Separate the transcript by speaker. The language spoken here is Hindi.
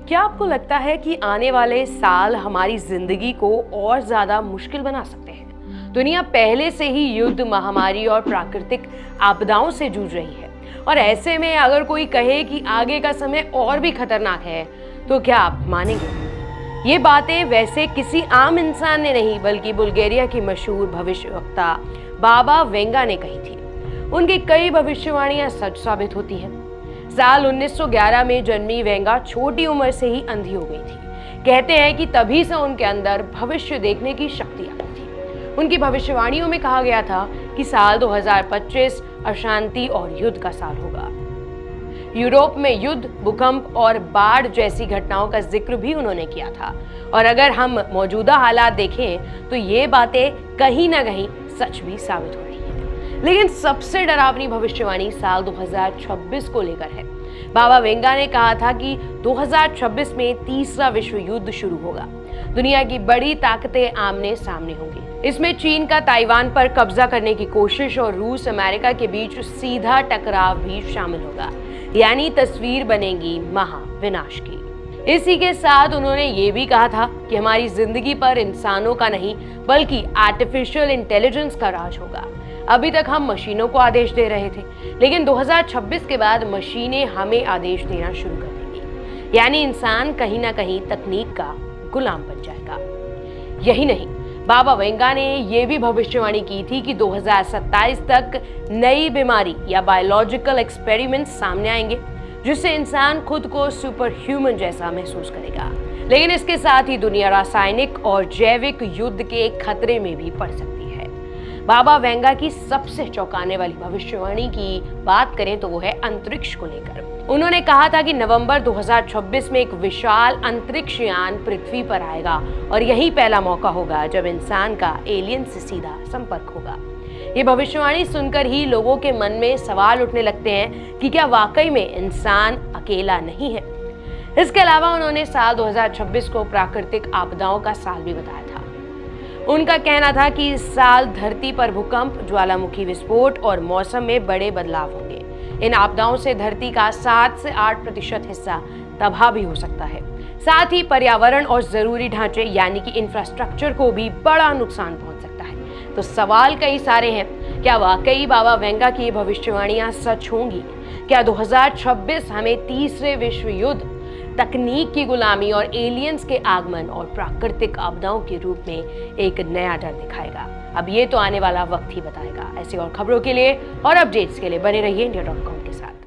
Speaker 1: क्या आपको लगता है कि आने वाले साल हमारी जिंदगी को और ज्यादा मुश्किल बना सकते हैं? दुनिया पहले से ही युद्ध, महामारी और प्राकृतिक आपदाओं से जूझ रही है, और ऐसे में अगर कोई कहे कि आगे का समय और भी खतरनाक है, तो क्या आप मानेंगे? ये बातें वैसे किसी आम इंसान ने नहीं, बल्कि बुल्गारिया की मशहूर भविष्यवक्ता बाबा वेंगा ने कही थी। उनकी कई भविष्यवाणियां सच साबित होती हैं। साल 1911 में जन्मी वेंगा छोटी उम्र से ही अंधी हो गई थी। कहते हैं कि तभी से उनके अंदर भविष्य देखने की शक्ति आ गई थी। उनकी भविष्यवाणियों में कहा गया था कि साल 2025 अशांति और युद्ध का साल होगा। यूरोप में युद्ध, भूकंप और बाढ़ जैसी घटनाओं का जिक्र भी उन्होंने किया था। और अगर हम मौजूदा हालात देखें तो ये बातें कहीं ना कहीं सच भी साबित हो रही है। लेकिन सबसे डरावनी भविष्यवाणी साल 2026 को लेकर है। बाबा वेंगा ने कहा था कि 2026 में तीसरा विश्व युद्ध शुरू होगा। दुनिया की बड़ी ताकतें आमने सामने होंगी। इसमें चीन का ताइवान पर कब्जा करने की कोशिश और रूस अमेरिका के बीच सीधा टकराव भी शामिल होगा। यानी तस्वीर बनेगी महाविनाश की। इसी के साथ उन्होंने ये भी कहा था कि हमारी जिंदगी पर इंसानों का नहीं, बल्कि आर्टिफिशियल इंटेलिजेंस का राज होगा। अभी तक हम मशीनों को आदेश दे रहे थे, लेकिन 2026 के बाद मशीनें हमें आदेश देना शुरू कर देंगी। यानी इंसान कहीं ना कहीं तकनीक का गुलाम बन जाएगा। यही नहीं, बाबा वेंगा ने यह भी भविष्यवाणी की थी कि 2027 तक नई बीमारी या बायोलॉजिकल एक्सपेरिमेंट सामने आएंगे, जिससे इंसान खुद को सुपर ह्यूमन जैसा महसूस करेगा। लेकिन इसके साथ ही दुनिया रासायनिक और जैविक युद्ध के खतरे में भी पड़ सकती है। बाबा वेंगा की सबसे चौंकाने वाली भविष्यवाणी की बात करें तो वो है अंतरिक्ष को लेकर। उन्होंने कहा था कि नवंबर 2026 में एक विशाल अंतरिक्ष यान पृथ्वी पर आएगा, और यही पहला मौका होगा जब इंसान का एलियन से सीधा संपर्क होगा। ये भविष्यवाणी सुनकर ही लोगों के मन में सवाल उठने लगते हैं कि क्या वाकई में इंसान अकेला नहीं है। इसके अलावा उन्होंने साल 2026 को प्राकृतिक आपदाओं का साल भी बताया था। उनका कहना था कि इस साल धरती पर भूकंप, ज्वालामुखी विस्फोट और मौसम में बड़े बदलाव होंगे। इन आपदाओं से धरती का 7 से 8% हिस्सा तबाह भी हो सकता है। साथ ही पर्यावरण और जरूरी ढांचे यानी कि इंफ्रास्ट्रक्चर को भी बड़ा नुकसान पहुंच सकता है। तो सवाल कई सारे हैं, क्या वाकई बाबा वेंगा की भविष्यवाणियां सच होंगी? क्या 2026 हमें तीसरे विश्व युद्ध, तकनीक की गुलामी और एलियंस के आगमन और प्राकृतिक आपदाओं के रूप में एक नया डर दिखाएगा? अब ये तो आने वाला वक्त ही बताएगा। ऐसी और खबरों के लिए और अपडेट्स के लिए बने रहिए इंडिया.com के साथ।